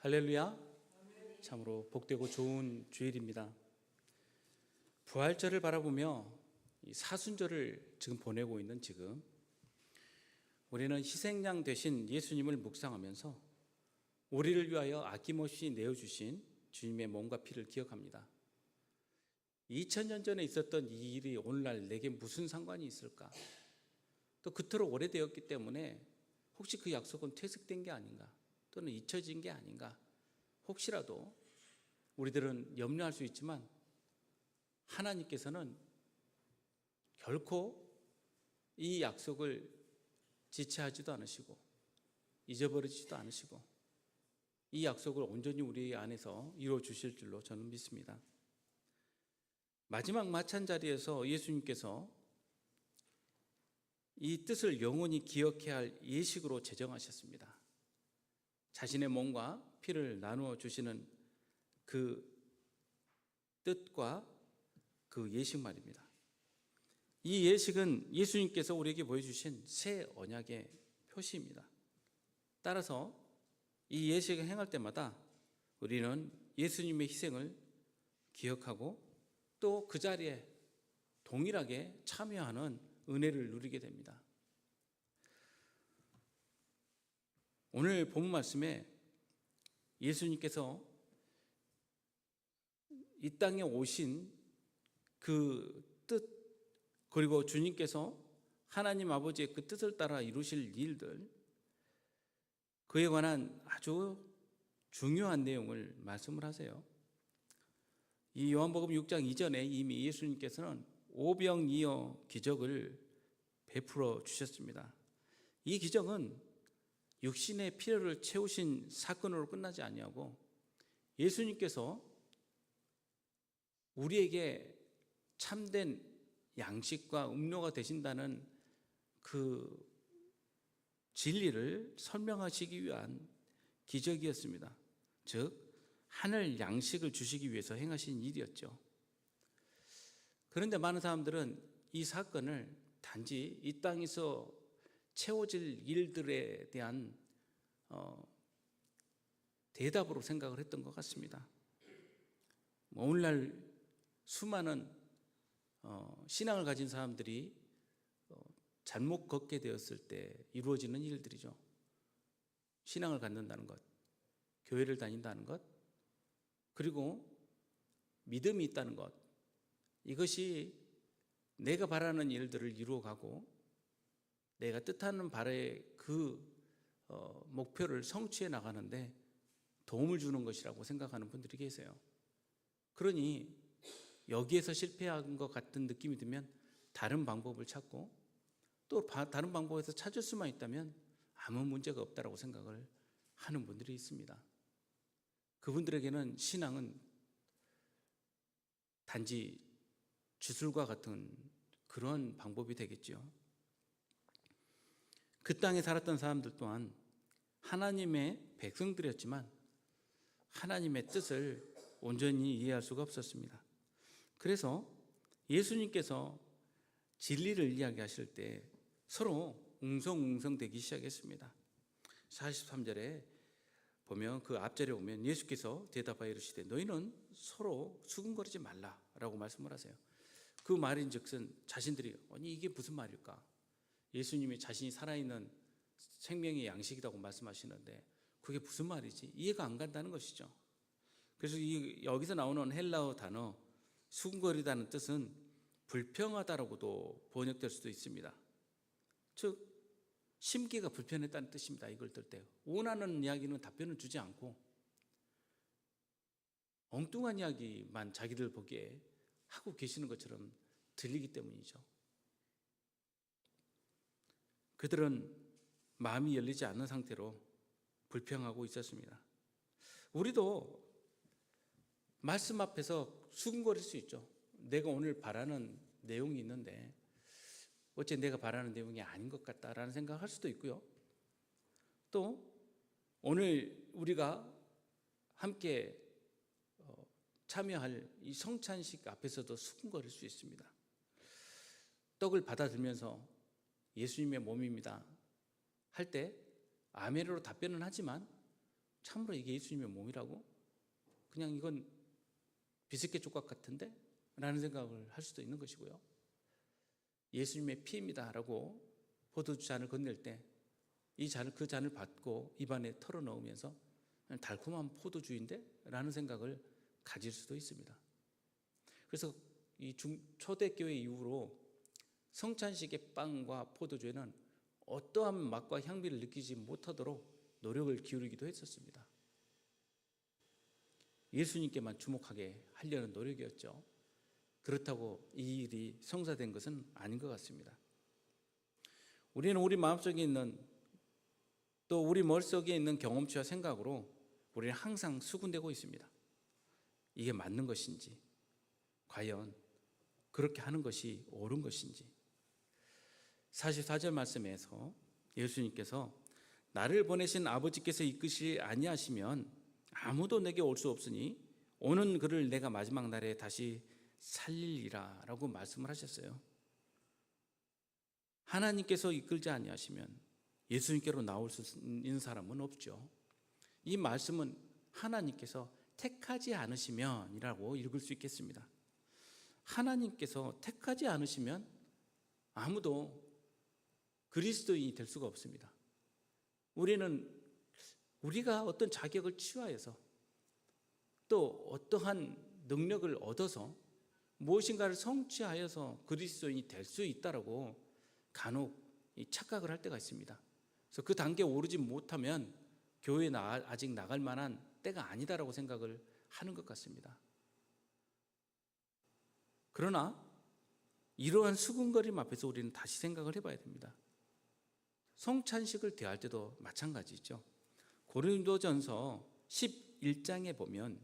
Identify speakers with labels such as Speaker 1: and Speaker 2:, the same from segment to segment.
Speaker 1: 할렐루야. 참으로 복되고 좋은 주일입니다. 부활절을 바라보며 이 사순절을 지금 보내고 있는 지금 우리는 희생양 되신 예수님을 묵상하면서 우리를 위하여 아낌없이 내어주신 주님의 몸과 피를 기억합니다. 2000년 전에 있었던 이 일이 오늘날 내게 무슨 상관이 있을까? 또 그토록 오래되었기 때문에 혹시 그 약속은 퇴색된 게 아닌가? 또는 잊혀진 게 아닌가? 혹시라도 우리들은 염려할 수 있지만 하나님께서는 결코 이 약속을 지체하지도 않으시고 잊어버리지도 않으시고 이 약속을 온전히 우리 안에서 이루어 주실 줄로 저는 믿습니다. 마지막 마찬 자리에서 예수님께서 이 뜻을 영원히 기억해야 할 예식으로 제정하셨습니다. 자신의 몸과 피를 나누어 주시는 그 뜻과 그 예식 말입니다. 이 예식은 예수님께서 우리에게 보여주신 새 언약의 표시입니다. 따라서 이 예식을 행할 때마다 우리는 예수님의 희생을 기억하고 또 그 자리에 동일하게 참여하는 은혜를 누리게 됩니다. 오늘 본문 말씀에 예수님께서 이 땅에 오신 그 뜻, 그리고 주님께서 하나님 아버지의 그 뜻을 따라 이루실 일들, 그에 관한 아주 중요한 내용을 말씀을 하세요. 이 요한복음 6장 이전에 이미 예수님께서는 오병이어 기적을 베풀어 주셨습니다. 이 기적은 육신의 필요를 채우신 사건으로 끝나지 아니하고 예수님께서 우리에게 참된 양식과 음료가 되신다는 그 진리를 설명하시기 위한 기적이었습니다. 즉 하늘 양식을 주시기 위해서 행하신 일이었죠. 그런데 많은 사람들은 이 사건을 단지 이 땅에서 채워질 일들에 대한 대답으로 생각을 했던 것 같습니다. 오늘날 수많은 신앙을 가진 사람들이 잘못 걷게 되었을 때 이루어지는 일들이죠. 신앙을 갖는다는 것, 교회를 다닌다는 것, 그리고 믿음이 있다는 것, 이것이 내가 바라는 일들을 이루어가고 내가 뜻하는 바의 그 목표를 성취해 나가는데 도움을 주는 것이라고 생각하는 분들이 계세요. 그러니 여기에서 실패한 것 같은 느낌이 들면 다른 방법을 찾고 또 다른 방법에서 찾을 수만 있다면 아무 문제가 없다라고 생각을 하는 분들이 있습니다. 그분들에게는 신앙은 단지 주술과 같은 그런 방법이 되겠죠. 그 땅에 살았던 사람들 또한 하나님의 백성들이었지만 하나님의 뜻을 온전히 이해할 수가 없었습니다. 그래서 예수님께서 진리를 이야기하실 때 서로 웅성웅성대기 시작했습니다. 43절에 보면 그 앞절에 보면 예수께서 대답하여 이르시되 너희는 서로 수근거리지 말라라고 말씀을 하세요. 그 말인즉슨 자신들이 아니 이게 무슨 말일까? 예수님이 자신이 살아있는 생명의 양식이라고 말씀하시는데 그게 무슨 말이지? 이해가 안 간다는 것이죠. 그래서 여기서 나오는 헬라어 단어 수근거리다는 뜻은 불평하다라고도 번역될 수도 있습니다. 즉 심기가 불편했다는 뜻입니다. 이걸 들 때 원하는 이야기는 답변을 주지 않고 엉뚱한 이야기만 자기들 보기에 하고 계시는 것처럼 들리기 때문이죠. 그들은 마음이 열리지 않는 상태로 불평하고 있었습니다. 우리도 말씀 앞에서 수근거릴 수 있죠. 내가 오늘 바라는 내용이 있는데 어째 내가 바라는 내용이 아닌 것 같다라는 생각을 할 수도 있고요. 또 오늘 우리가 함께 참여할 이 성찬식 앞에서도 수근거릴 수 있습니다. 떡을 받아들면서 예수님의 몸입니다 할 때 아멘으로 답변은 하지만 참으로 이게 예수님의 몸이라고? 그냥 이건 비스켓 조각 같은데? 라는 생각을 할 수도 있는 것이고요. 예수님의 피입니다 라고 포도주 잔을 건넬 때 그 잔을 받고 입안에 털어 넣으면서 달콤한 포도주인데? 라는 생각을 가질 수도 있습니다. 그래서 이 초대교회 이후로 성찬식의 빵과 포도주에는 어떠한 맛과 향미를 느끼지 못하도록 노력을 기울이기도 했었습니다. 예수님께만 주목하게 하려는 노력이었죠. 그렇다고 이 일이 성사된 것은 아닌 것 같습니다. 우리는 우리 마음속에 있는 또 우리 머릿속에 있는 경험치와 생각으로 우리는 항상 수군되고 있습니다. 이게 맞는 것인지, 과연 그렇게 하는 것이 옳은 것인지. 44절 말씀에서 예수님께서 나를 보내신 아버지께서 이끄시지 아니하시면 아무도 내게 올 수 없으니 오는 그를 내가 마지막 날에 다시 살리리라 라고 말씀을 하셨어요. 하나님께서 이끌지 아니하시면 예수님께로 나올 수 있는 사람은 없죠. 이 말씀은 하나님께서 택하지 않으시면이라고 읽을 수 있겠습니다. 하나님께서 택하지 않으시면 아무도 그리스도인이 될 수가 없습니다. 우리가 어떤 자격을 취하여서 또 어떠한 능력을 얻어서 무엇인가를 성취하여서 그리스도인이 될 수 있다라고 간혹 착각을 할 때가 있습니다. 그래서 그 단계에 오르지 못하면 교회에 아직 나갈 만한 때가 아니다라고 생각을 하는 것 같습니다. 그러나 이러한 수군거림 앞에서 우리는 다시 생각을 해봐야 됩니다. 성찬식을 대할 때도 마찬가지죠. 고린도전서 11장에 보면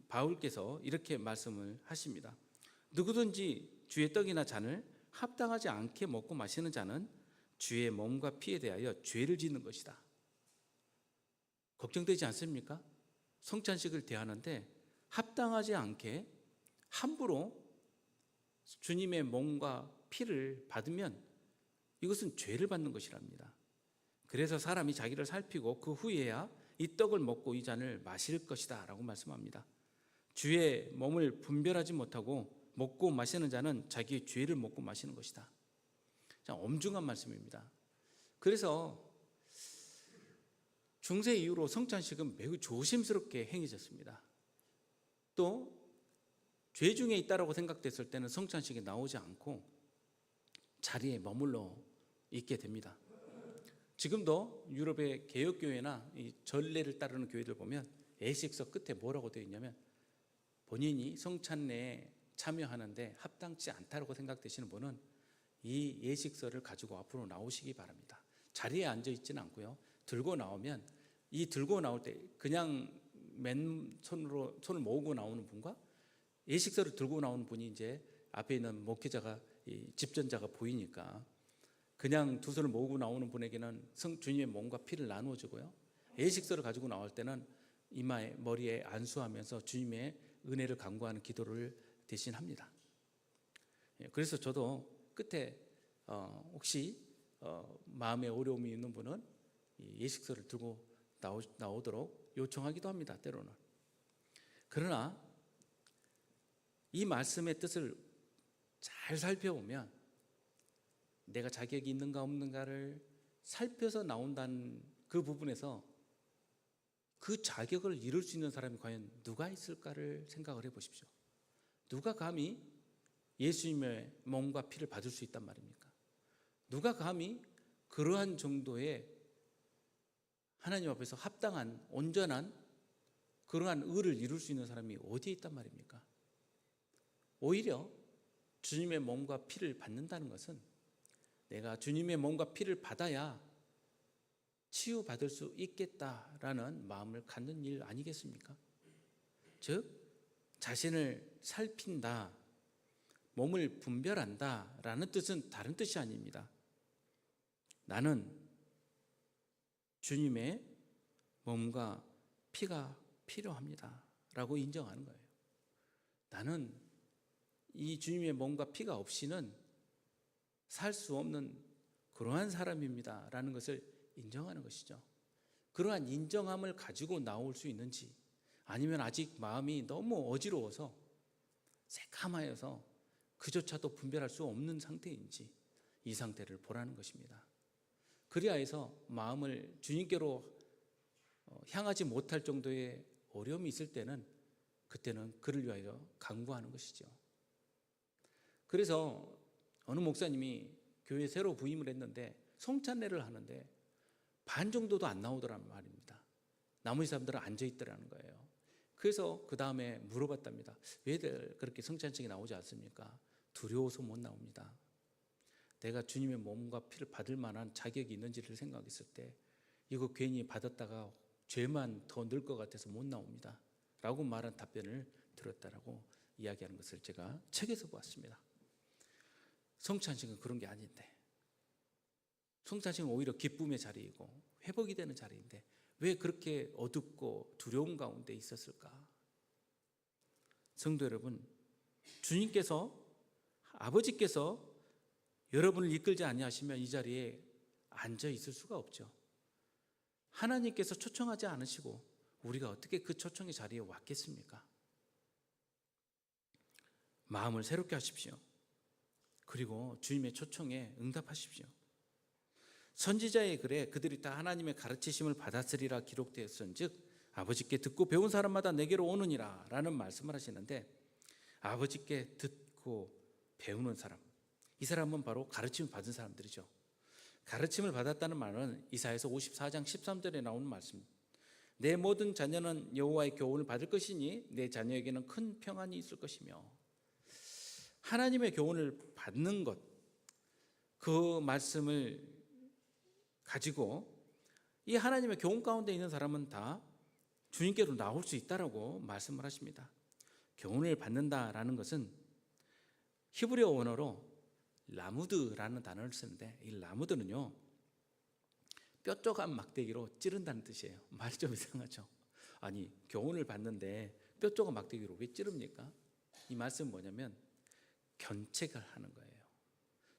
Speaker 1: 바울께서 이렇게 말씀을 하십니다. 누구든지 주의 떡이나 잔을 합당하지 않게 먹고 마시는 자는 주의 몸과 피에 대하여 죄를 짓는 것이다. 걱정되지 않습니까? 성찬식을 대하는데 합당하지 않게 함부로 주님의 몸과 피를 받으면 이것은 죄를 받는 것이랍니다. 그래서 사람이 자기를 살피고 그 후에야 이 떡을 먹고 이 잔을 마실 것이다 라고 말씀합니다. 주의 몸을 분별하지 못하고 먹고 마시는 자는 자기의 죄를 먹고 마시는 것이다. 자, 엄중한 말씀입니다. 그래서 중세 이후로 성찬식은 매우 조심스럽게 행해졌습니다. 또 죄 중에 있다라고 생각됐을 때는 성찬식이 나오지 않고 자리에 머물러 있게 됩니다. 지금도 유럽의 개혁교회나 이 전례를 따르는 교회들 보면 예식서 끝에 뭐라고 되어 있냐면 본인이 성찬례에 참여하는데 합당치 않다고 생각되시는 분은 이 예식서를 가지고 앞으로 나오시기 바랍니다. 자리에 앉아 있지는 않고요. 들고 나오면 이 들고 나올 때 그냥 맨손으로 손을 모으고 나오는 분과 예식서를 들고 나오는 분이 이제 앞에 있는 목회자가 집전자가 보이니까 그냥 두 손을 모으고 나오는 분에게는 주님의 몸과 피를 나누어 주고요. 예식서를 가지고 나올 때는 이마에 머리에 안수하면서 주님의 은혜를 간구하는 기도를 대신합니다. 그래서 저도 끝에 혹시 마음에 어려움이 있는 분은 예식서를 들고 나오도록 요청하기도 합니다. 때로는. 그러나 이 말씀의 뜻을 잘 살펴보면 내가 자격이 있는가 없는가를 살펴서 나온다는 그 부분에서 그 자격을 이룰 수 있는 사람이 과연 누가 있을까를 생각을 해보십시오. 누가 감히 예수님의 몸과 피를 받을 수 있단 말입니까? 누가 감히 그러한 정도의 하나님 앞에서 합당한 온전한 그러한 의를 이룰 수 있는 사람이 어디에 있단 말입니까? 오히려 주님의 몸과 피를 받는다는 것은 내가 주님의 몸과 피를 받아야 치유받을 수 있겠다라는 마음을 갖는 일 아니겠습니까? 즉 자신을 살핀다, 몸을 분별한다 라는 뜻은 다른 뜻이 아닙니다. 나는 주님의 몸과 피가 필요합니다 라고 인정하는 거예요. 나는 이 주님의 몸과 피가 없이는 살 수 없는 그러한 사람입니다 라는 것을 인정하는 것이죠. 그러한 인정함을 가지고 나올 수 있는지, 아니면 아직 마음이 너무 어지러워서 새까마여서 그조차도 분별할 수 없는 상태인지, 이 상태를 보라는 것입니다. 그리하여서 마음을 주님께로 향하지 못할 정도의 어려움이 있을 때는, 그때는 그를 위하여 간구하는 것이죠. 그래서 어느 목사님이 교회에 새로 부임을 했는데 성찬례를 하는데 반 정도도 안 나오더란 말입니다. 나머지 사람들은 앉아있더라는 거예요. 그래서 그 다음에 물어봤답니다. 왜들 그렇게 성찬식이 나오지 않습니까? 두려워서 못 나옵니다. 내가 주님의 몸과 피를 받을 만한 자격이 있는지를 생각했을 때 이거 괜히 받았다가 죄만 더 늘 것 같아서 못 나옵니다 라고 말한 답변을 들었다라고 이야기하는 것을 제가 책에서 보았습니다. 성찬식은 그런 게 아닌데, 성찬식은 오히려 기쁨의 자리이고 회복이 되는 자리인데 왜 그렇게 어둡고 두려움 가운데 있었을까? 성도 여러분, 주님께서, 아버지께서 여러분을 이끌지 아니하시면 이 자리에 앉아 있을 수가 없죠. 하나님께서 초청하지 않으시고 우리가 어떻게 그 초청의 자리에 왔겠습니까? 마음을 새롭게 하십시오. 그리고 주님의 초청에 응답하십시오. 선지자의 글에 그들이 다 하나님의 가르치심을 받았으리라 기록되었은즉 아버지께 듣고 배운 사람마다 내게로 오느니라 라는 말씀을 하시는데, 아버지께 듣고 배우는 사람, 이 사람은 바로 가르침을 받은 사람들이죠. 가르침을 받았다는 말은 이사야서 54장 13절에 나오는 말씀, 내 모든 자녀는 여호와의 교훈을 받을 것이니 내 자녀에게는 큰 평안이 있을 것이며, 하나님의 교훈을 받는 것, 그 말씀을 가지고 이 하나님의 교훈 가운데 있는 사람은 다 주님께로 나올 수 있다라고 말씀을 하십니다. 교훈을 받는다라는 것은 히브리어 원어로 라무드라는 단어를 쓰는데, 이 라무드는요 뾰족한 막대기로 찌른다는 뜻이에요. 말이 좀 이상하죠. 아니, 교훈을 받는데 뾰족한 막대기로 왜 찌릅니까? 이 말씀은 뭐냐면 견책을 하는 거예요.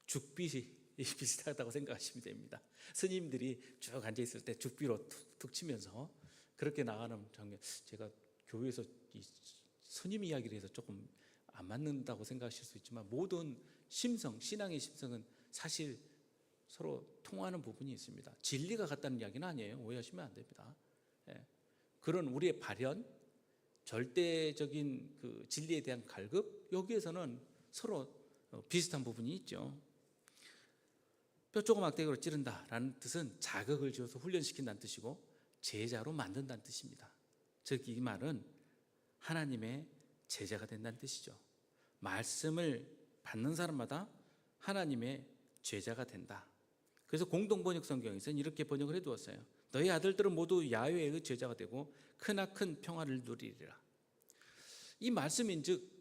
Speaker 1: 죽빗이 비슷하다고 생각하시면 됩니다. 스님들이 쭉 앉아있을 때 죽비로 툭툭 치면서 그렇게 나가는 장면, 제가 교회에서 이 스님 이야기를 해서 조금 안 맞는다고 생각하실 수 있지만 모든 심성, 신앙의 심성은 사실 서로 통하는 부분이 있습니다. 진리가 같다는 이야기는 아니에요. 오해하시면 안 됩니다. 그런 우리의 발현, 절대적인 그 진리에 대한 갈급, 여기에서는 서로 비슷한 부분이 있죠. 뼈조금 막대기로 찌른다라는 뜻은 자극을 지어서 훈련시킨다는 뜻이고 제자로 만든다는 뜻입니다. 즉 이 말은 하나님의 제자가 된다는 뜻이죠. 말씀을 받는 사람마다 하나님의 제자가 된다. 그래서 공동번역 성경에서는 이렇게 번역을 해두었어요. 너희 아들들은 모두 야훼의 제자가 되고 크나큰 평화를 누리리라. 이 말씀인즉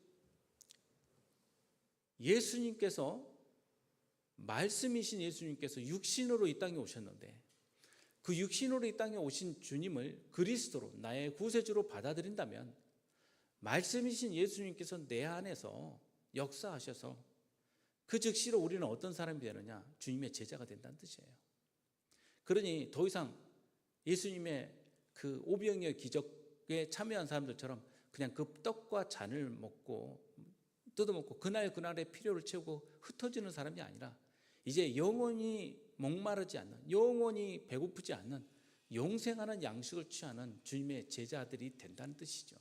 Speaker 1: 예수님께서, 말씀이신 예수님께서 육신으로 이 땅에 오셨는데 그 육신으로 이 땅에 오신 주님을 그리스도로, 나의 구세주로 받아들인다면 말씀이신 예수님께서 내 안에서 역사하셔서 그 즉시로 우리는 어떤 사람이 되느냐? 주님의 제자가 된다는 뜻이에요. 그러니 더 이상 예수님의 그 오병이어 기적에 참여한 사람들처럼 그냥 그 떡과 잔을 먹고 뜯어먹고 그날의 필요를 채우고 흩어지는 사람이 아니라 이제 영원히 목마르지 않는, 영원히 배고프지 않는 영생하는 양식을 취하는 주님의 제자들이 된다는 뜻이죠.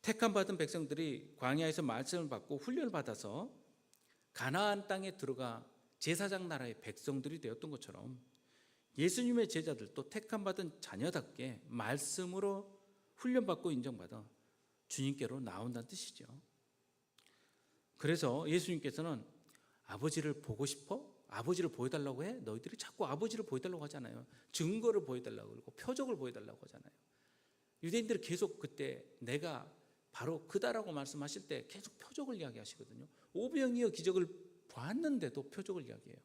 Speaker 1: 택함 받은 백성들이 광야에서 말씀을 받고 훈련을 받아서 가나안 땅에 들어가 제사장 나라의 백성들이 되었던 것처럼 예수님의 제자들도 택함 받은 자녀답게 말씀으로 훈련받고 인정받아 주님께로 나온다는 뜻이죠. 그래서 예수님께서는 아버지를 보고 싶어? 아버지를 보여달라고 해? 너희들이 자꾸 아버지를 보여달라고 하잖아요. 증거를 보여달라고 그러고 표적을 보여달라고 하잖아요. 유대인들이 계속 그때 내가 바로 그다라고 말씀하실 때 계속 표적을 이야기하시거든요. 오병이어 기적을 봤는데도 표적을 이야기해요.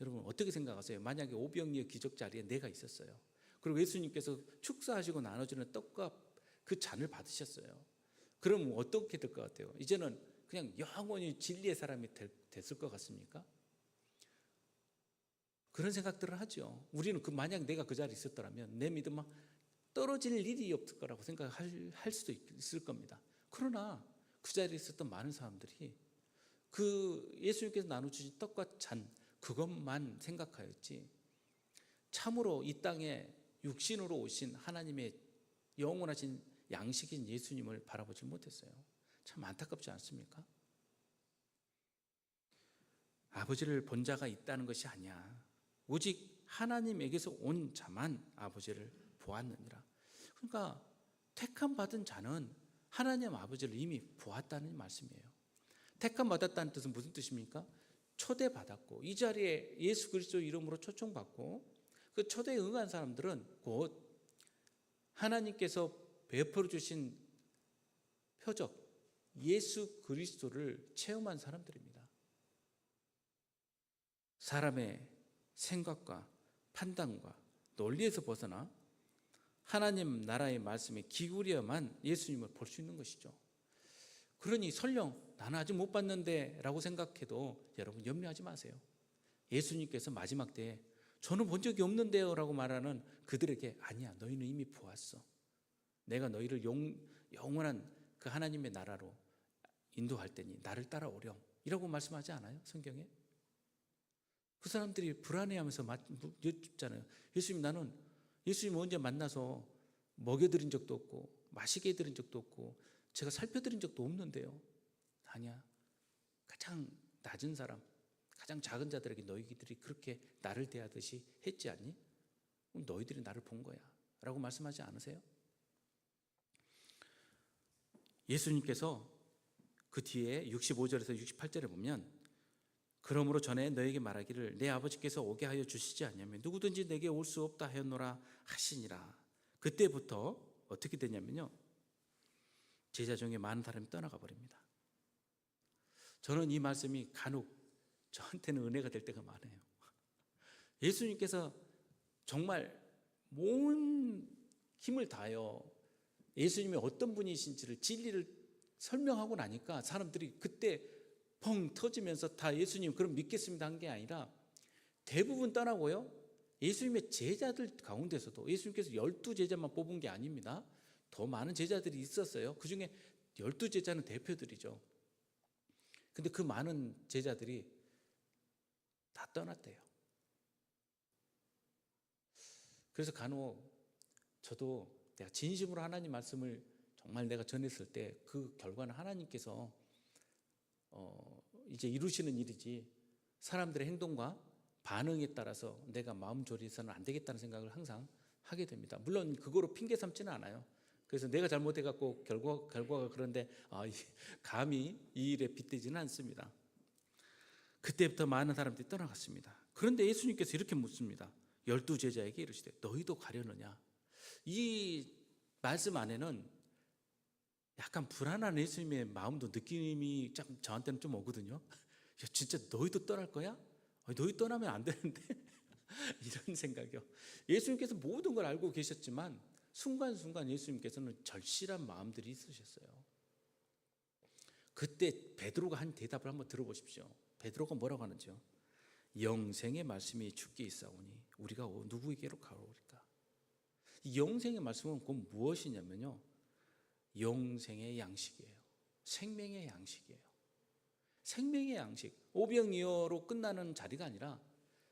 Speaker 1: 여러분 어떻게 생각하세요? 만약에 오병이어 기적 자리에 내가 있었어요. 그리고 예수님께서 축사하시고 나눠주는 떡과 그 잔을 받으셨어요. 그럼 어떻게 될 것 같아요? 이제는 그냥 영원히 진리의 사람이 됐을 것 같습니까? 그런 생각들을 하죠. 우리는 만약 내가 그 자리에 있었더라면 내 믿음 막 떨어질 일이 없을 거라고 생각할 수도 있을 겁니다. 그러나 그 자리에 있었던 많은 사람들이 그 예수님께서 나눠주신 떡과 잔 그것만 생각하였지 참으로 이 땅에 육신으로 오신 하나님의 영원하신 양식인 예수님을 바라보지 못했어요. 참 안타깝지 않습니까? 아버지를 본 자가 있다는 것이 아니야. 오직 하나님에게서 온 자만 아버지를 보았느니라. 그러니까 택함 받은 자는 하나님 아버지를 이미 보았다는 말씀이에요. 택함 받았다는 뜻은 무슨 뜻입니까? 초대받았고 이 자리에 예수 그리스도 이름으로 초청받고 그 초대에 응한 사람들은 곧 하나님께서 베풀어 주신 표적 예수 그리스도를 체험한 사람들입니다. 사람의 생각과 판단과 논리에서 벗어나 하나님 나라의 말씀에 기울여야만 예수님을 볼 수 있는 것이죠. 그러니 설령 나는 아직 못 봤는데 라고 생각해도 여러분 염려하지 마세요. 예수님께서 마지막 때에 저는 본 적이 없는데요 라고 말하는 그들에게 아니야 너희는 이미 보았어. 내가 너희를 영원한 그 하나님의 나라로 인도할 테니 나를 따라오렴 이라고 말씀하지 않아요? 성경에? 그 사람들이 불안해하면서 여쭙잖아요. 예수님 나는 예수님 언제 만나서 먹여드린 적도 없고 마시게 해드린 적도 없고 제가 살펴드린 적도 없는데요. 아니야. 가장 낮은 사람 가장 작은 자들에게 너희들이 그렇게 나를 대하듯이 했지 않니? 그럼 너희들이 나를 본 거야 라고 말씀하지 않으세요? 예수님께서 그 뒤에 65절에서 68절에 보면 그러므로 전에 너에게 말하기를 내 아버지께서 오게 하여 주시지 않냐면 누구든지 내게 올 수 없다 하였노라 하시니라. 그때부터 어떻게 되냐면요 제자 중에 많은 사람이 떠나가 버립니다. 저는 이 말씀이 간혹 저한테는 은혜가 될 때가 많아요. 예수님께서 정말 온 힘을 다하여 예수님이 어떤 분이신지를 진리를 설명하고 나니까 사람들이 그때 펑 터지면서 다 예수님 그럼 믿겠습니다 한 게 아니라 대부분 떠나고요. 예수님의 제자들 가운데서도 예수님께서 12제자만 뽑은 게 아닙니다. 더 많은 제자들이 있었어요. 그중에 12제자는 대표들이죠. 근데 그 많은 제자들이 다 떠났대요. 그래서 간혹 저도 내가 진심으로 하나님 말씀을 정말 내가 전했을 때 그 결과는 하나님께서 이제 이루시는 일이지 사람들의 행동과 반응에 따라서 내가 마음 조리해서는 안 되겠다는 생각을 항상 하게 됩니다. 물론 그거로 핑계 삼지는 않아요. 그래서 내가 잘못해갖고 결과가 그런데 감히 이 일에 빗대지는 않습니다. 그때부터 많은 사람들이 떠나갔습니다. 그런데 예수님께서 이렇게 묻습니다. 12제자에게 이르시되 너희도 가려느냐? 이 말씀 안에는 약간 불안한 예수님의 마음도 느낌이 저한테는 좀 오거든요. 야, 진짜 너희도 떠날 거야? 너희 떠나면 안 되는데 이런 생각이요. 예수님께서 모든 걸 알고 계셨지만 순간순간 예수님께서는 절실한 마음들이 있으셨어요. 그때 베드로가 한 대답을 한번 들어보십시오. 베드로가 뭐라고 하는지요? 영생의 말씀이 주께 있사오니 우리가 누구에게로 가오리까? 이 영생의 말씀은 곧 무엇이냐면요 영생의 양식이에요. 생명의 양식이에요. 생명의 양식, 오병이어로 끝나는 자리가 아니라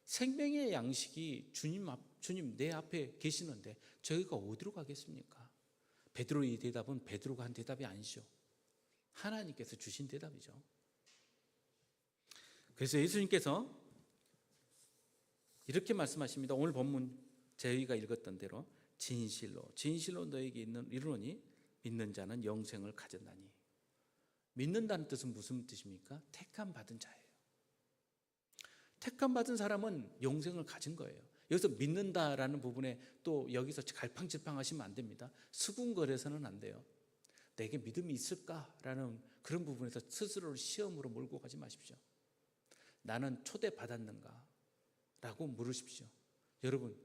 Speaker 1: 생명의 양식이 주님 내 앞에 계시는데 저희가 어디로 가겠습니까? 베드로의 대답은 베드로가 한 대답이 아니죠. 하나님께서 주신 대답이죠. 그래서 예수님께서 이렇게 말씀하십니다. 오늘 본문 저희가 읽었던 대로 진실로 너에게 이르노니 믿는 자는 영생을 가졌나니. 믿는다는 뜻은 무슨 뜻입니까? 택함 받은 자예요. 택함 받은 사람은 영생을 가진 거예요. 여기서 믿는다라는 부분에 또 여기서 갈팡질팡 하시면 안 됩니다. 수군거려서는 안 돼요. 내게 믿음이 있을까라는 그런 부분에서 스스로를 시험으로 몰고 가지 마십시오. 나는 초대받았는가? 라고 물으십시오. 여러분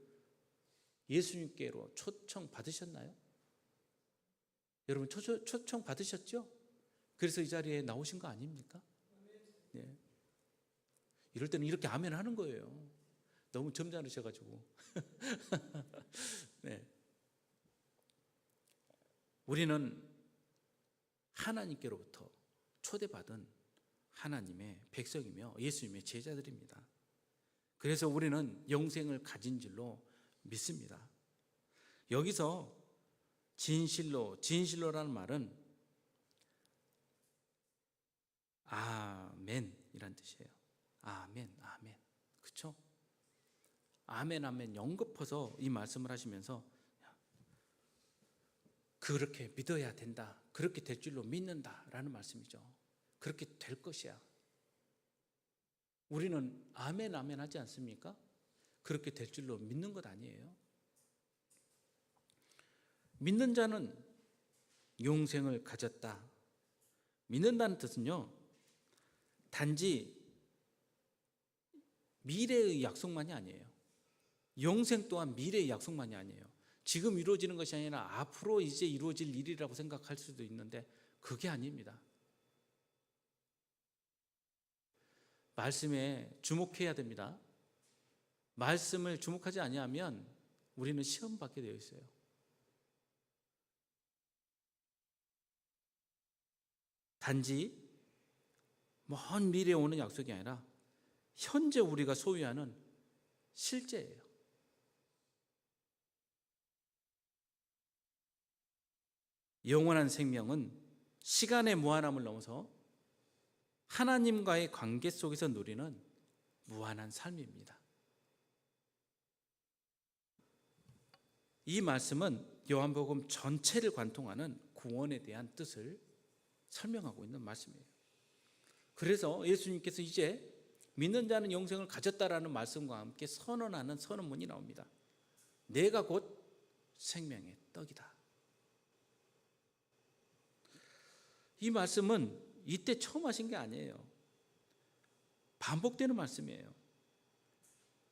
Speaker 1: 예수님께로 초청 받으셨나요? 여러분 초청 받으셨죠? 그래서 이 자리에 나오신 거 아닙니까? 네. 이럴 때는 이렇게 아멘 하는 거예요. 너무 점잖으셔가지고. 네. 우리는 하나님께로부터 초대받은 하나님의 백성이며 예수님의 제자들입니다. 그래서 우리는 영생을 가진 줄로 믿습니다. 여기서 진실로라는 말은 아멘이란 뜻이에요. 아멘. 그렇죠? 아멘 연거푸서 이 말씀을 하시면서 그렇게 믿어야 된다, 그렇게 될 줄로 믿는다라는 말씀이죠. 그렇게 될 것이야. 우리는 아멘 하지 않습니까? 그렇게 될 줄로 믿는 것 아니에요? 믿는 자는 영생을 가졌다. 믿는다는 뜻은요, 단지 미래의 약속만이 아니에요. 영생 또한 미래의 약속만이 아니에요. 지금 이루어지는 것이 아니라 앞으로 이제 이루어질 일이라고 생각할 수도 있는데 그게 아닙니다. 말씀에 주목해야 됩니다. 말씀을 주목하지 아니하면 우리는 시험 받게 되어 있어요. 단지 먼 미래에 오는 약속이 아니라 현재 우리가 소유하는 실제예요. 영원한 생명은 시간의 무한함을 넘어서 하나님과의 관계 속에서 누리는 무한한 삶입니다. 이 말씀은 요한복음 전체를 관통하는 구원에 대한 뜻을 설명하고 있는 말씀이에요. 그래서 예수님께서 이제 믿는 자는 영생을 가졌다라는 말씀과 함께 선언하는 선언문이 나옵니다. 내가 곧 생명의 떡이다. 이 말씀은 이때 처음 하신 게 아니에요. 반복되는 말씀이에요.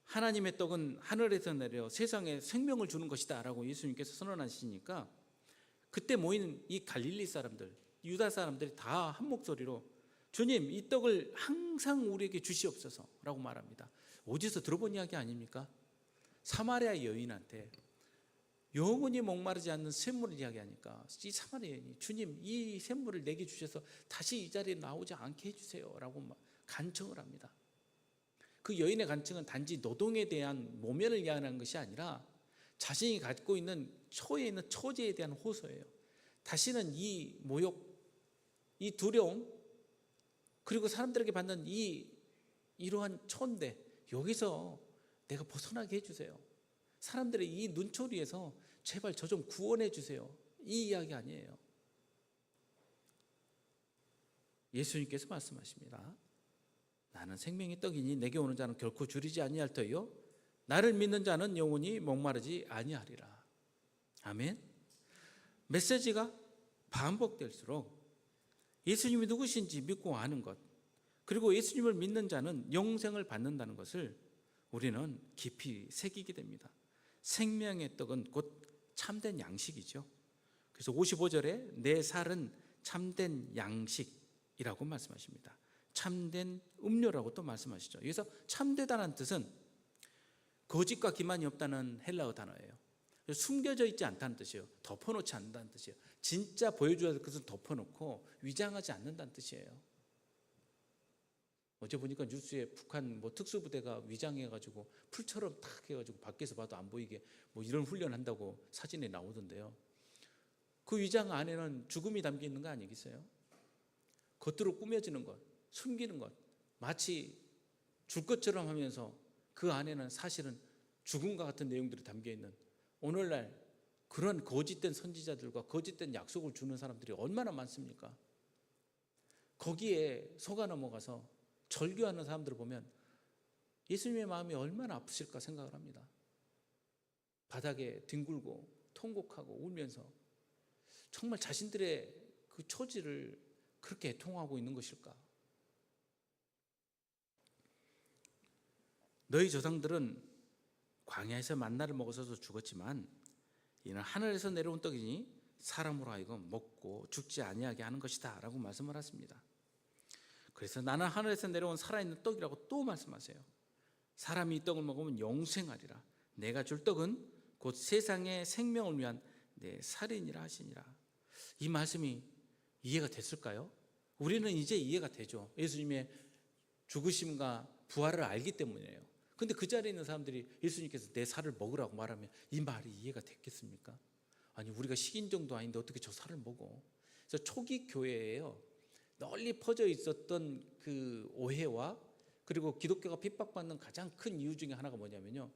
Speaker 1: 하나님의 떡은 하늘에서 내려 세상에 생명을 주는 것이다 라고 예수님께서 선언하시니까 그때 모인 이 갈릴리 사람들, 유다 사람들이 다 한 목소리로 주님, 이 떡을 항상 우리에게 주시옵소서 라고 말합니다. 어디서 들어본 이야기 아닙니까? 사마리아 여인한테 영원히 목마르지 않는 샘물을 이야기하니까 이 사마리아 여인이 주님, 이 샘물을 내게 주셔서 다시 이 자리에 나오지 않게 해주세요 라고 간청을 합니다. 그 여인의 간청은 단지 노동에 대한 모면을 이야기하는 것이 아니라 자신이 갖고 있는 초에 있는 처지에 대한 호소예요. 다시는 이 모욕, 이 두려움, 그리고 사람들에게 받는 이러한 처인데 여기서 내가 벗어나게 해주세요. 사람들의 이 눈초리에서 제발 저 좀 구원해 주세요. 이 이야기 아니에요. 예수님께서 말씀하십니다. 나는 생명의 떡이니 내게 오는 자는 결코 줄이지 아니할 터이요 나를 믿는 자는 영원히 목마르지 아니하리라. 아멘. 메시지가 반복될수록 예수님이 누구신지 믿고 아는 것, 그리고 예수님을 믿는 자는 영생을 받는다는 것을 우리는 깊이 새기게 됩니다. 생명의 떡은 곧 참된 양식이죠. 그래서 55절에 내 살은 참된 양식이라고 말씀하십니다. 참된 음료라고 또 말씀하시죠. 여기서 참되다는 뜻은 거짓과 기만이 없다는 헬라어 단어예요. 숨겨져 있지 않다는 뜻이에요. 덮어놓지 않는다는 뜻이에요. 진짜 보여줘야 될 것은 덮어놓고 위장하지 않는다는 뜻이에요. 어제 보니까 뉴스에 북한 특수부대가 위장해가지고 풀처럼 탁 해가지고 밖에서 봐도 안 보이게 이런 훈련한다고 사진에 나오던데요. 그 위장 안에는 죽음이 담겨 있는 거 아니겠어요? 겉으로 꾸며지는 것, 숨기는 것, 마치 줄 것처럼 하면서 그 안에는 사실은 죽음과 같은 내용들이 담겨 있는, 오늘날 그런 거짓된 선지자들과 거짓된 약속을 주는 사람들이 얼마나 많습니까? 거기에 속아 넘어가서 절규하는 사람들을 보면 예수님의 마음이 얼마나 아프실까 생각을 합니다. 바닥에 뒹굴고 통곡하고 울면서 정말 자신들의 그 처지를 그렇게 애통하고 있는 것일까? 너희 조상들은 광야에서 만나를 먹어서 죽었지만 이는 하늘에서 내려온 떡이니 사람으로 하여금 먹고 죽지 아니하게 하는 것이다 라고 말씀을 하십니다. 그래서 나는 하늘에서 내려온 살아있는 떡이라고 또 말씀하세요. 사람이 이 떡을 먹으면 영생하리라. 내가 줄 떡은 곧 세상의 생명을 위한 내 살이니라 하시니라. 이 말씀이 이해가 됐을까요? 우리는 이제 이해가 되죠. 예수님의 죽으심과 부활을 알기 때문이에요. 근데 그 자리에 있는 사람들이 예수님께서 내 살을 먹으라고 말하면 이 말이 이해가 됐겠습니까? 아니, 우리가 식인종도 아닌데 어떻게 저 살을 먹어? 그래서 초기 교회에요, 널리 퍼져 있었던 그 오해와, 그리고 기독교가 핍박받는 가장 큰 이유 중에 하나가 뭐냐면요,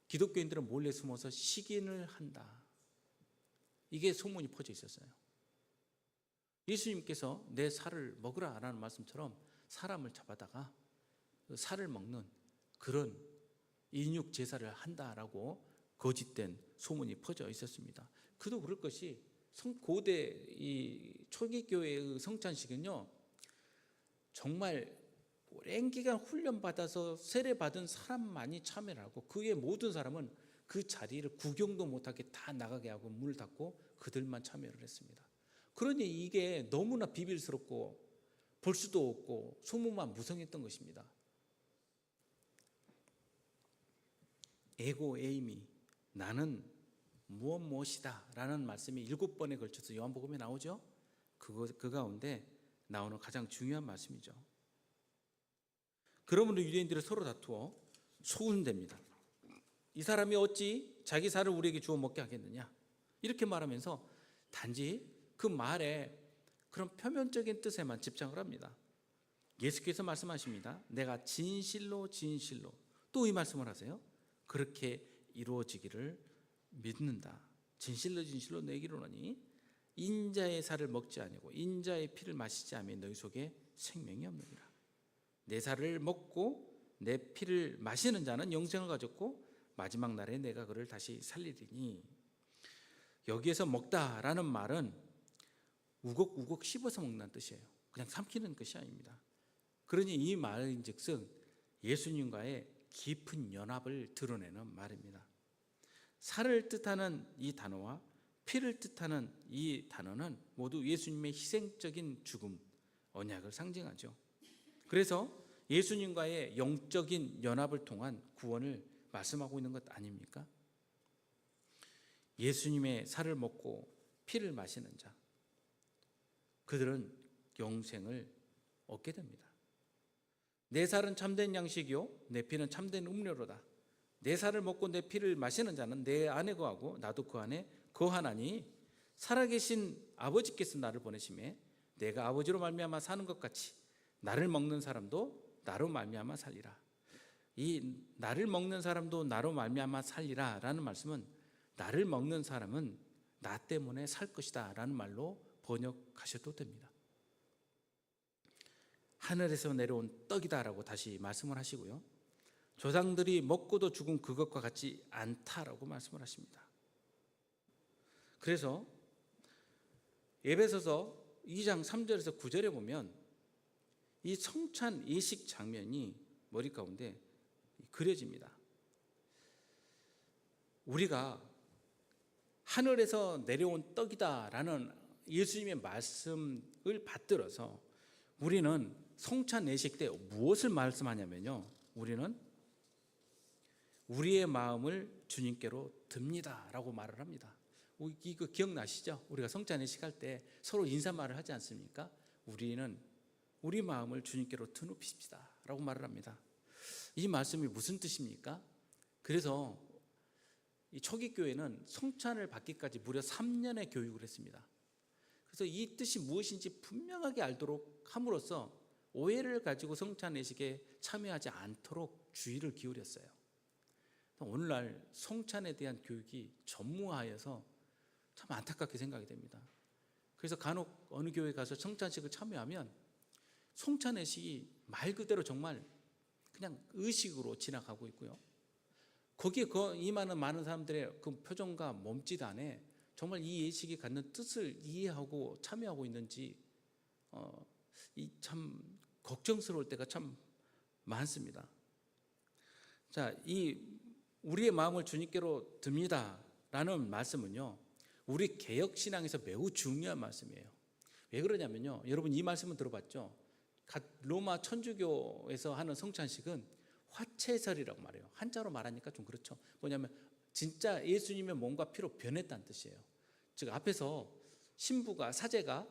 Speaker 1: 기독교인들은 몰래 숨어서 식인을 한다, 이게 소문이 퍼져 있었어요. 예수님께서 내 살을 먹으라 라는 말씀처럼 사람을 잡아다가 살을 먹는 그런 인육 제사를 한다라고 거짓된 소문이 퍼져 있었습니다. 그도 그럴 것이 고대 이 초기 교회의 성찬식은요, 정말 오랜 기간 훈련받아서 세례받은 사람만이 참여를 하고, 그 외 모든 사람은 그 자리를 구경도 못하게 다 나가게 하고 문을 닫고 그들만 참여를 했습니다. 그러니 이게 너무나 비밀스럽고 볼 수도 없고 소문만 무성했던 것입니다. 에고 에이미, 나는 무엇이다 라는 말씀이 7번에 걸쳐서 요한복음에 나오죠. 그 가운데 나오는 가장 중요한 말씀이죠. 그러므로 유대인들이 서로 다투어 소운됩니다. 이 사람이 어찌 자기 살을 우리에게 주어 먹게 하겠느냐, 이렇게 말하면서 단지 그 말에 그런 표면적인 뜻에만 집착을 합니다. 예수께서 말씀하십니다. 내가 진실로 진실로, 또 이 말씀을 하세요. 그렇게 이루어지기를 믿는다. 진실로 진실로 내게 이르노니 인자의 살을 먹지 아니고 인자의 피를 마시지 않으면 너희 속에 생명이 없느니라. 내 살을 먹고 내 피를 마시는 자는 영생을 가졌고 마지막 날에 내가 그를 다시 살리리니. 여기에서 먹다라는 말은 우걱우걱 씹어서 먹는 뜻이에요. 그냥 삼키는 것이 아닙니다. 그러니 이 말인즉슨 예수님과의 깊은 연합을 드러내는 말입니다. 살을 뜻하는 이 단어와 피를 뜻하는 이 단어는 모두 예수님의 희생적인 죽음, 언약을 상징하죠. 그래서 예수님과의 영적인 연합을 통한 구원을 말씀하고 있는 것 아닙니까? 예수님의 살을 먹고 피를 마시는 자, 그들은 영생을 얻게 됩니다. 내 살은 참된 양식이요 내 피는 참된 음료로다. 내 살을 먹고 내 피를 마시는 자는 내 안에 거하고 나도 그 안에 거하나니 살아계신 아버지께서 나를 보내심에 내가 아버지로 말미암아 사는 것 같이 나를 먹는 사람도 나로 말미암아 살리라. 이 나를 먹는 사람도 나로 말미암아 살리라 라는 말씀은 나를 먹는 사람은 나 때문에 살 것이다 라는 말로 번역하셔도 됩니다. 하늘에서 내려온 떡이다 라고 다시 말씀을 하시고요, 조상들이 먹고도 죽은 그것과 같지 않다라고 말씀을 하십니다. 그래서 에베소서 2장 3절에서 9절에 보면 이 성찬 예식 장면이 머리 가운데 그려집니다. 우리가 하늘에서 내려온 떡이다라는 예수님의 말씀을 받들어서 우리는 성찬 예식 때 무엇을 말씀하냐면요, 우리는 우리의 마음을 주님께로 듭니다라고 말을 합니다. 이거 기억나시죠? 우리가 성찬 예식할 때 서로 인사말을 하지 않습니까? 우리는 우리 마음을 주님께로 드높이십시다 라고 말을 합니다. 이 말씀이 무슨 뜻입니까? 그래서 이 초기 교회는 성찬을 받기까지 무려 3년의 교육을 했습니다. 그래서 이 뜻이 무엇인지 분명하게 알도록 함으로써 오해를 가지고 성찬 예식에 참여하지 않도록 주의를 기울였어요. 오늘날 성찬에 대한 교육이 전무하여서 참 안타깝게 생각이 됩니다. 그래서 간혹 어느 교회 가서 성찬식을 참여하면 성찬 예식이 말 그대로 정말 그냥 의식으로 지나가고 있고요, 거기에 임하는 많은 사람들의 그 표정과 몸짓 안에 정말 이 예식이 갖는 뜻을 이해하고 참여하고 있는지 참 걱정스러울 때가 참 많습니다. 자, 이 우리의 마음을 주님께로 듭니다라는 말씀은요, 우리 개혁신앙에서 매우 중요한 말씀이에요. 왜 그러냐면요, 여러분 이 말씀은 들어봤죠? 로마 천주교에서 하는 성찬식은 화채설이라고 말해요. 한자로 말하니까 좀 그렇죠. 뭐냐면 진짜 예수님의 몸과 피로 변했다는 뜻이에요. 즉 앞에서 신부가 사제가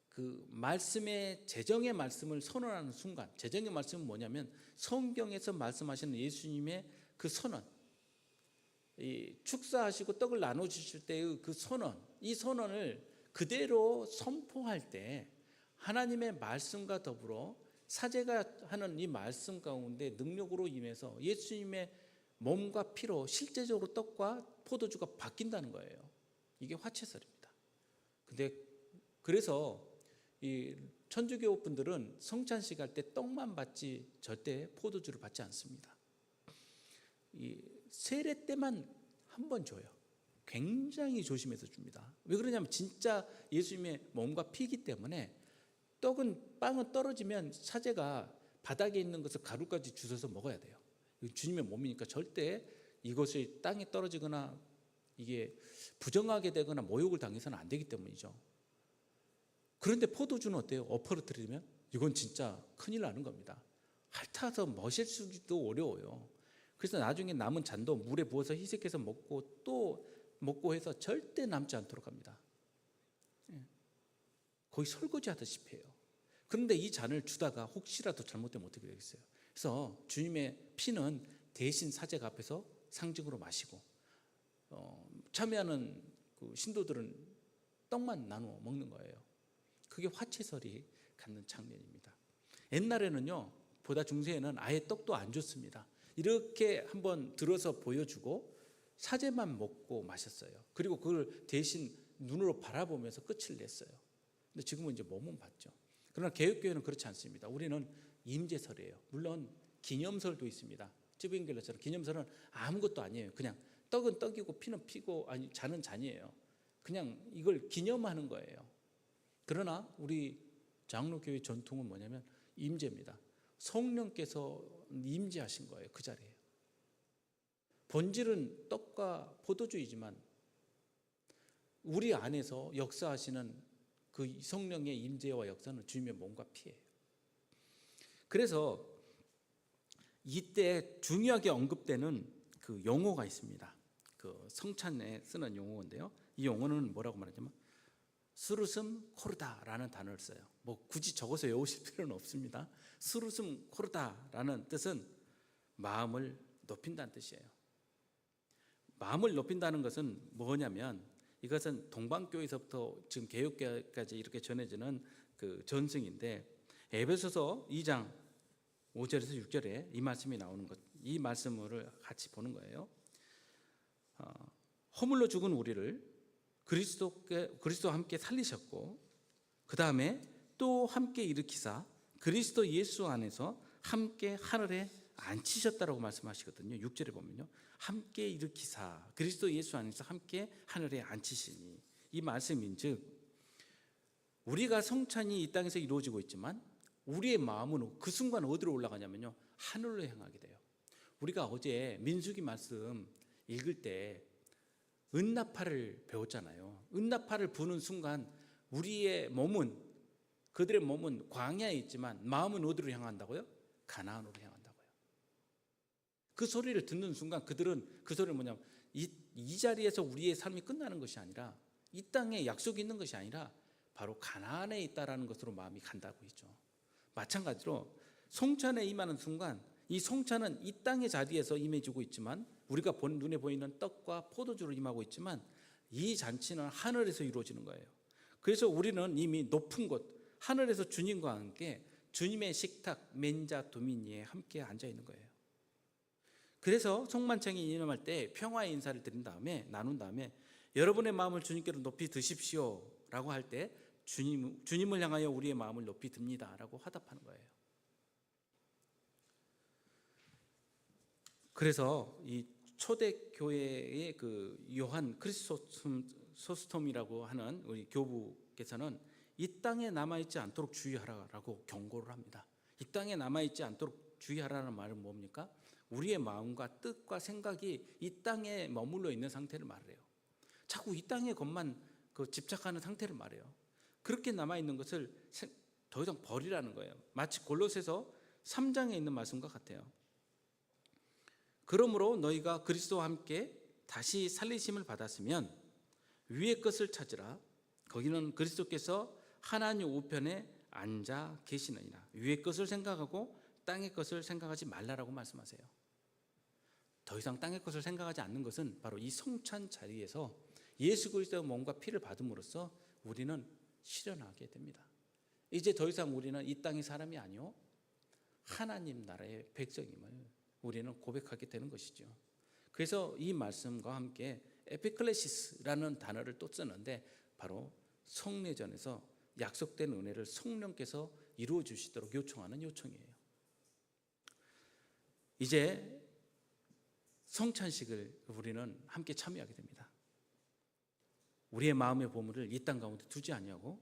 Speaker 1: 그 말씀의 제정의 말씀을 선언하는 순간, 제정의 말씀은 뭐냐면 성경에서 말씀하시는 예수님의 그 선언, 이 축사하시고 떡을 나눠 주실 때의 그 선언, 이 선언을 그대로 선포할 때 하나님의 말씀과 더불어 사제가 하는 이 말씀 가운데 능력으로 임해서 예수님의 몸과 피로 실제적으로 떡과 포도주가 바뀐다는 거예요. 이게 화채설입니다. 근데 그래서 이 천주교 분들은 성찬식 할 때 떡만 받지 절대 포도주를 받지 않습니다. 이 세례 때만 한 번 줘요. 굉장히 조심해서 줍니다. 왜 그러냐면 진짜 예수님의 몸과 피이기 때문에 빵은 떨어지면 사제가 바닥에 있는 것을 가루까지 주워서 먹어야 돼요. 주님의 몸이니까 절대 이것이 땅에 떨어지거나 이게 부정하게 되거나 모욕을 당해서는 안 되기 때문이죠. 그런데 포도주는 어때요? 엎어뜨리면 이건 진짜 큰일 나는 겁니다. 핥아서 마실 수도 어려워요. 그래서 나중에 남은 잔도 물에 부어서 희석해서 먹고 또 먹고 해서 절대 남지 않도록 합니다. 거의 설거지 하다시피 해요. 그런데 이 잔을 주다가 혹시라도 잘못되면 어떻게 되겠어요? 그래서 주님의 피는 대신 사제가 앞에서 상징으로 마시고 참여하는 그 신도들은 떡만 나누어 먹는 거예요. 그게 화채설이 갖는 장면입니다. 옛날에는요, 보다 중세에는 아예 떡도 안 줬습니다. 이렇게 한번 들어서 보여주고 사제만 먹고 마셨어요. 그리고 그걸 대신 눈으로 바라보면서 끝을 냈어요. 근데 지금은 이제 몸은 받죠. 그러나 개혁교회는 그렇지 않습니다. 우리는 임재설이에요. 물론 기념설도 있습니다. 찌부잉글러처럼 기념설은 아무것도 아니에요. 그냥 떡은 떡이고 피는 피고 아니 잔은 잔이에요. 그냥 이걸 기념하는 거예요. 그러나 우리 장로교회 전통은 뭐냐면 임재입니다. 성령께서 임재하신 거예요. 그 자리에. 본질은 떡과 포도주이지만 우리 안에서 역사하시는 그 성령의 임재와 역사는 주님의 몸과 피예요. 그래서 이때 중요하게 언급되는 그 용어가 있습니다. 그 성찬에 쓰는 용어인데요. 이 용어는 뭐라고 말하냐면 스루슴 코르다라는 단어를 써요. 뭐 굳이 적어서 외우실 필요는 없습니다. 스루슴 코르다라는 뜻은 마음을 높인다는 뜻이에요. 마음을 높인다는 것은 뭐냐면 이것은 동방교회에서부터 지금 개혁교회까지 이렇게 전해지는 그 전승인데 에베소서 2장 5절에서 6절에 이 말씀이 나오는 것, 이 말씀을 같이 보는 거예요. 허물로 죽은 우리를 그리스도와 함께 살리셨고 그 다음에 또 함께 일으키사 그리스도 예수 안에서 함께 하늘에 앉히셨다라고 말씀하시거든요. 6절에 보면요. 함께 일으키사 그리스도 예수 안에서 함께 하늘에 앉히시니, 이 말씀인즉 우리가 성찬이 이 땅에서 이루어지고 있지만 우리의 마음은 그 순간 어디로 올라가냐면요, 하늘로 향하게 돼요. 우리가 어제 민수기 말씀 읽을 때 은나팔을 배웠잖아요. 은나팔을 부는 순간 우리의 몸은, 그들의 몸은 광야에 있지만 마음은 어디로 향한다고요? 가나안으로 향한다고요. 그 소리를 듣는 순간 그들은 그 소리는 뭐냐면 이 자리에서 우리의 삶이 끝나는 것이 아니라, 이 땅에 약속이 있는 것이 아니라 바로 가나안에 있다라는 것으로 마음이 간다고 했죠. 마찬가지로 성찬에 임하는 순간 이 성찬은 이 땅의 자리에서 임해지고 있지만, 우리가 눈에 보이는 떡과 포도주로 임하고 있지만 이 잔치는 하늘에서 이루어지는 거예요. 그래서 우리는 이미 높은 곳, 하늘에서 주님과 함께 주님의 식탁 맨자 도미니에 함께 앉아 있는 거예요. 그래서 성만찬이 임할 때 평화의 인사를 드린 다음에, 나눈 다음에 여러분의 마음을 주님께로 높이 드십시오 라고 할 때 주님을 향하여 우리의 마음을 높이 듭니다 라고 화답하는 거예요. 그래서 이 초대교회의 그 요한 크리스토스톰이라고 하는 우리 교부께서는 이 땅에 남아있지 않도록 주의하라라고 경고를 합니다. 이 땅에 남아있지 않도록 주의하라는 말은 뭡니까? 우리의 마음과 뜻과 생각이 이 땅에 머물러 있는 상태를 말해요. 자꾸 이 땅의 것만 집착하는 상태를 말해요. 그렇게 남아있는 것을 더 이상 버리라는 거예요. 마치 골로새서 3장에 있는 말씀과 같아요. 그러므로 너희가 그리스도와 함께 다시 살리심을 받았으면 위의 것을 찾으라. 거기는 그리스도께서 하나님 우편에 앉아 계시느니라. 위의 것을 생각하고 땅의 것을 생각하지 말라라고 말씀하세요. 더 이상 땅의 것을 생각하지 않는 것은 바로 이 성찬 자리에서 예수 그리스도의 몸과 피를 받음으로써 우리는 실현하게 됩니다. 이제 더 이상 우리는 이 땅의 사람이 아니요 하나님 나라의 백성임을 우리는 고백하게 되는 것이죠. 그래서 이 말씀과 함께 에피클레시스라는 단어를 또 쓰는데 바로 성례전에서 약속된 은혜를 성령께서 이루어 주시도록 요청하는 요청이에요. 이제 성찬식을 우리는 함께 참여하게 됩니다. 우리의 마음의 보물을 이 땅 가운데 두지 아니하고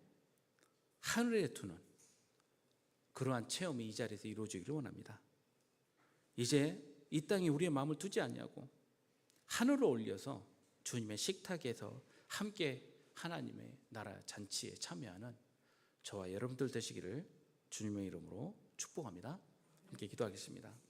Speaker 1: 하늘에 두는 그러한 체험이 이 자리에서 이루어지기를 원합니다. 이제 이 땅에 우리의 마음을 두지 아니하고 하늘로 올려서 주님의 식탁에서 함께 하나님의 나라 잔치에 참여하는 저와 여러분들 되시기를 주님의 이름으로 축복합니다. 함께 기도하겠습니다.